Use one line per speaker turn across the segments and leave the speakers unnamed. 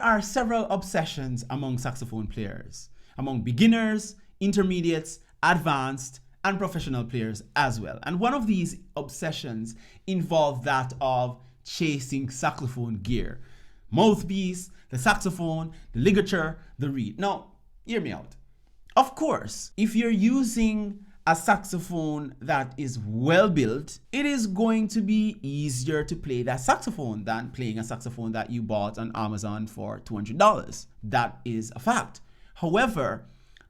are several obsessions among saxophone players, among beginners, intermediates, advanced, and professional players as well. And one of these obsessions involves that of chasing saxophone gear. Mouthpiece, the saxophone, the ligature, the reed. Now, hear me out. Of course, if you're using a saxophone that is well built, it is going to be easier to play that saxophone than playing a saxophone that you bought on Amazon for $200. That is a fact. However,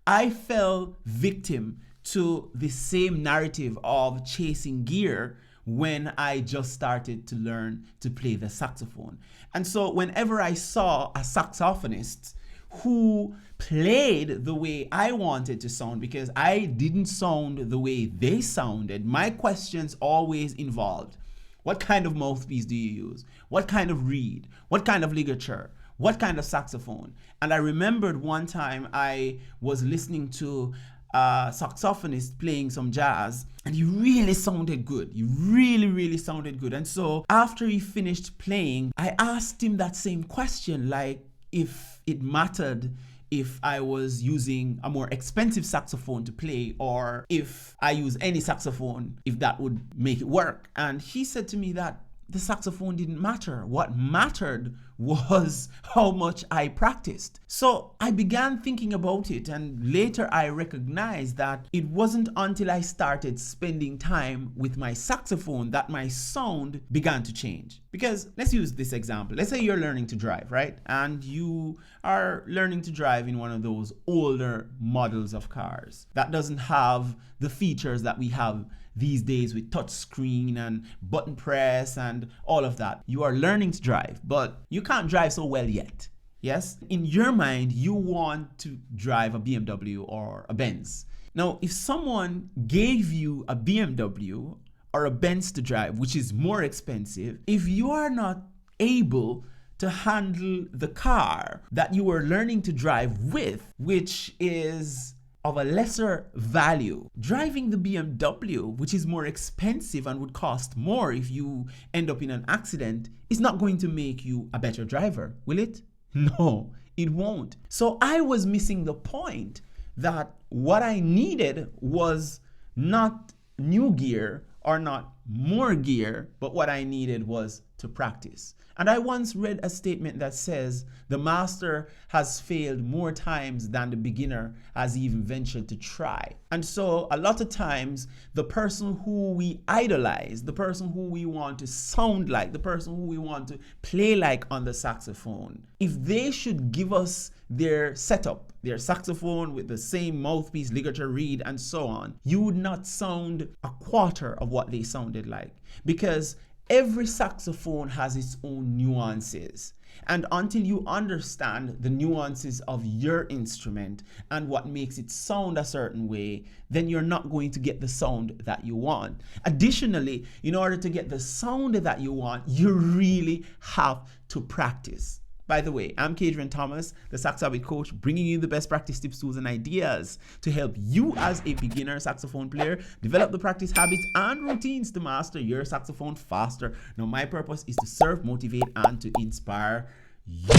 I fell victim to the same narrative of chasing gear when I just started to learn to play the saxophone. And so whenever I saw a saxophonist who played the way I wanted to sound, because I didn't sound the way they sounded, my questions always involved: what kind of mouthpiece do you use? What kind of reed? What kind of ligature? What kind of saxophone? And I remembered one time I was listening to a saxophonist playing some jazz, and he really sounded good. He really sounded good. And so after he finished playing, I asked him that same question, like if it mattered if I was using a more expensive saxophone to play, or if I use any saxophone, if that would make it work. And he said to me that the saxophone didn't matter. What mattered was how much I practiced. So I began thinking about it, and later I recognized that it wasn't until I started spending time with my saxophone that my sound began to change. Because let's use this example. Let's say you're learning to drive, right? And you are learning to drive in one of those older models of cars that doesn't have the features that we have these days with touch screen and button press and all of that. You are learning to drive, but you can't drive so well yet. Yes? In your mind, you want to drive a BMW or a Benz. Now, if someone gave you a BMW or a Benz to drive, which is more expensive, if you are not able to handle the car that you were learning to drive with, which is of a lesser value, driving the BMW, which is more expensive and would cost more if you end up in an accident, is not going to make you a better driver, will it? No, it won't. So I was missing the point that what I needed was not new gear or not more gear, but what I needed was to practice. And I once read a statement that says the master has failed more times than the beginner has even ventured to try. And so a lot of times the person who we idolize, the person who we want to sound like, the person who we want to play like on the saxophone, if they should give us their setup, their saxophone with the same mouthpiece, ligature, reed, and so on, you would not sound a quarter of what they sounded like, because every saxophone has its own nuances. And until you understand the nuances of your instrument and what makes it sound a certain way, then you're not going to get the sound that you want. Additionally, in order to get the sound that you want, you really have to practice. By the way, I'm Kadrian Thomas, the Sax Habit Coach, bringing you the best practice tips, tools, and ideas to help you as a beginner saxophone player develop the practice habits and routines to master your saxophone faster. Now, my purpose is to serve, motivate, and to inspire you.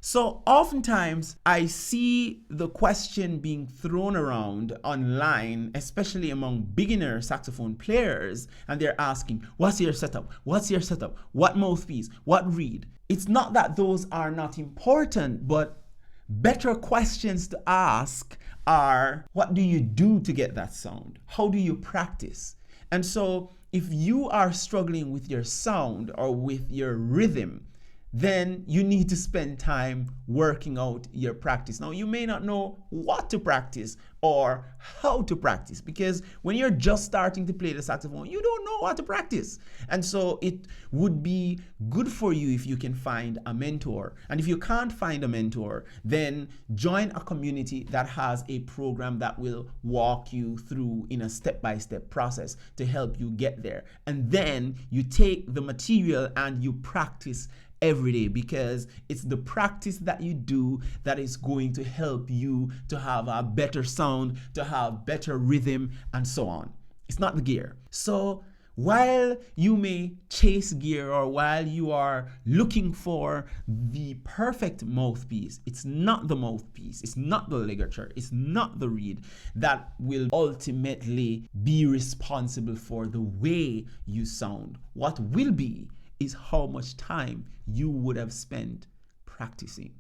So oftentimes I see the question being thrown around online, especially among beginner saxophone players, and they're asking, what's your setup? What's your setup? What mouthpiece? What reed? It's not that those are not important, but better questions to ask are, what do you do to get that sound? How do you practice? And so if you are struggling with your sound or with your rhythm, then you need to spend time working out your practice. Now, you may not know what to practice or how to practice, because when you're just starting to play the saxophone, you don't know what to practice. And so it would be good for you if you can find a mentor. And if you can't find a mentor, then join a community that has a program that will walk you through in a step-by-step process to help you get there. And then you take the material and you practice every day, because it's the practice that you do that is going to help you to have a better sound, to have better rhythm, and so on. It's not the gear. So while you may chase gear or while you are looking for the perfect mouthpiece, it's not the mouthpiece, it's not the ligature, it's not the reed that will ultimately be responsible for the way you sound. What will be is how much time you would have spent practicing.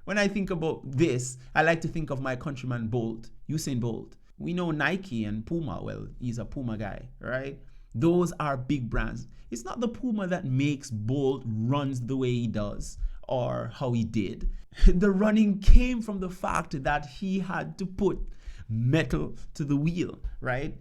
When I think about this, I like to think of my countryman Usain Bolt. We know Nike and Puma. Well, he's a Puma guy, right? Those are big brands. It's not the Puma that makes Bolt runs the way he does or how he did. The running came from the fact that he had to put metal to the wheel, right?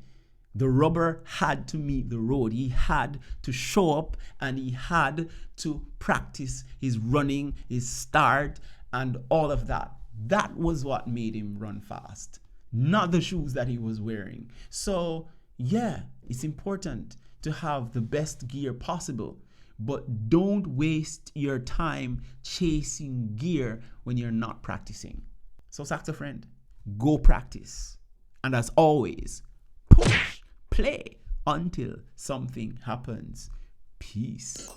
The rubber had to meet the road. He had to show up and he had to practice his running, his start, and all of that. That was what made him run fast, not the shoes that he was wearing. So yeah, it's important to have the best gear possible, but don't waste your time chasing gear when you're not practicing. So Saxo friend, go practice. And as always, push play until something happens. Peace.